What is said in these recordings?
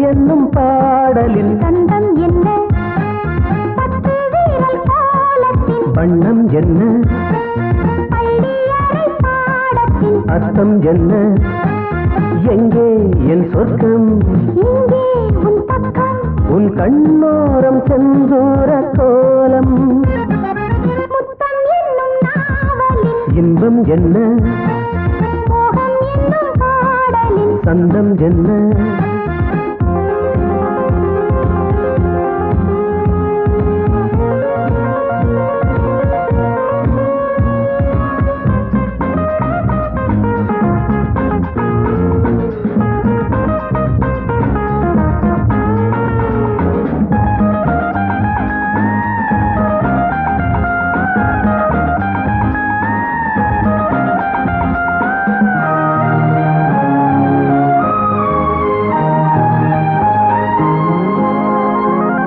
என்னும் பாடலின் சந்தம் என்ன பத்து வீரல் கோலத்தின் வண்ணம் என்ன பள்ளியறை பாடத்தின் அர்த்தம் என்ன எங்கே என் சொர்க்கம் இங்கே உன் பக்கம் உன் கண்ணோரம் செந்தூர கோலம் முத்தம் என்னும் நாவலின் இன்பம் என்ன மோகம் என்னும் பாடலின் சந்தம் என்ன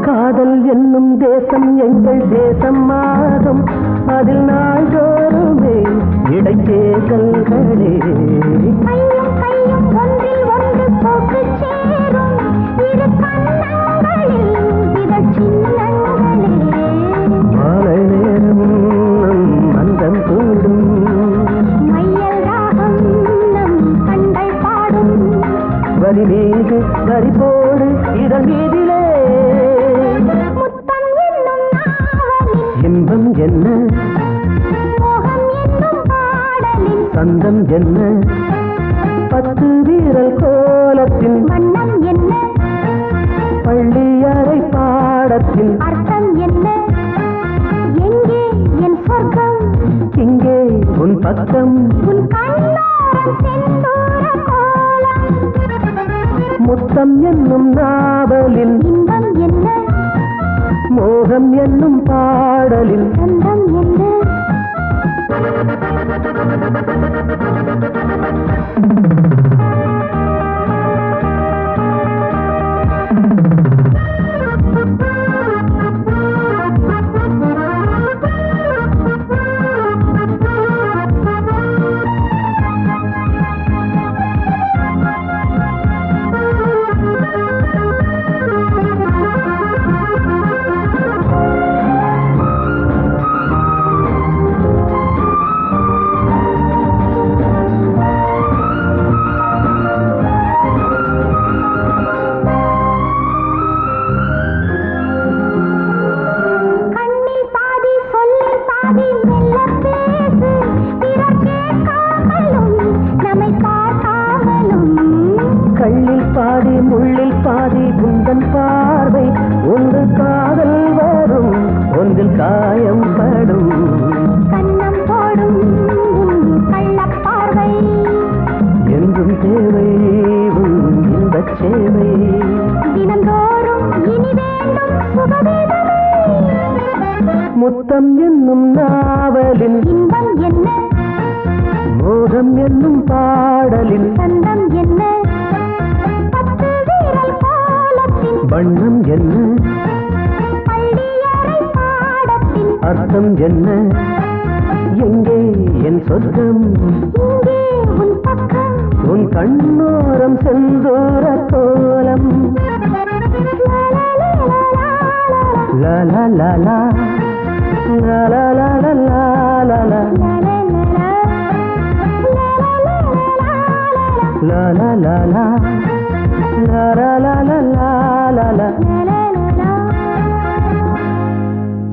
காதல் என்னும் தேசம் எங்கள் தேசம் மாறும் அதில் நாள்தோறுமே இடைத்தேர்தல்களே கையும் கையும் ஒன்றில் ஒன்று போக்கு சேரும் இரு கண்ணங்களில் இதழ் சின்னங்களே மாலை நேரம் மந்தம் கூடும் மையல் ராகம் நம் கண்கள் பாடும் வரி மீது வரி போடு இதழ் மீதிலே முத்தம் என்னும் நாவலின் இன்பம் என்ன மோகம் என்னும் பாடலின் சந்தம் என்ன பத்து வீரல் கோலத்தின் வண்ணம் என்ன பள்ளியறை பாடத்தின் அர்த்தம் என்ன எங்கே என் சொர்க்கம் இங்கே உன் பக்கம் உன் கண்ணோரம் செந்தூர கோலம் முத்தம் என்னும் நாவலின் இன்பம் என்ன மோகம் என்னும் பாடலின் சந்தம் என்ன கண்ணில் பாதி சொல்லில் பாதி மெல்ல பேசு பிறர் கேட்காமலும் நம்மை பார்க்காமலும் கள்ளில் பாதி முள்ளில் பாதி குந்தன் பார்வை ஒன்று காதல் வரும் ஒன்றில் காயம் படும் கண்ணம் போடும் உன் கள்ளப் பார்வை என்றும் தேவை உன் இன்பச் சேவை தினந்தோறும் இனி வேண்டும் சுகவேதனை முத்தம் என்னும் நாவலின் இன்பம் என்ன மோகம் என்னும் பாடலின் சந்தம் என்ன பத்து வீரல் கோலத்தின் வண்ணம் என்ன பள்ளியறை பாடத்தின் அர்த்தம் என்ன எங்கே என் சொர்க்கம் இங்கே உன் பக்கம் உன் கண்ணோரம் செந்தூர கோலம் லா லா லா லா லா லா லா லா லா லா லா la la la la la la la la la la la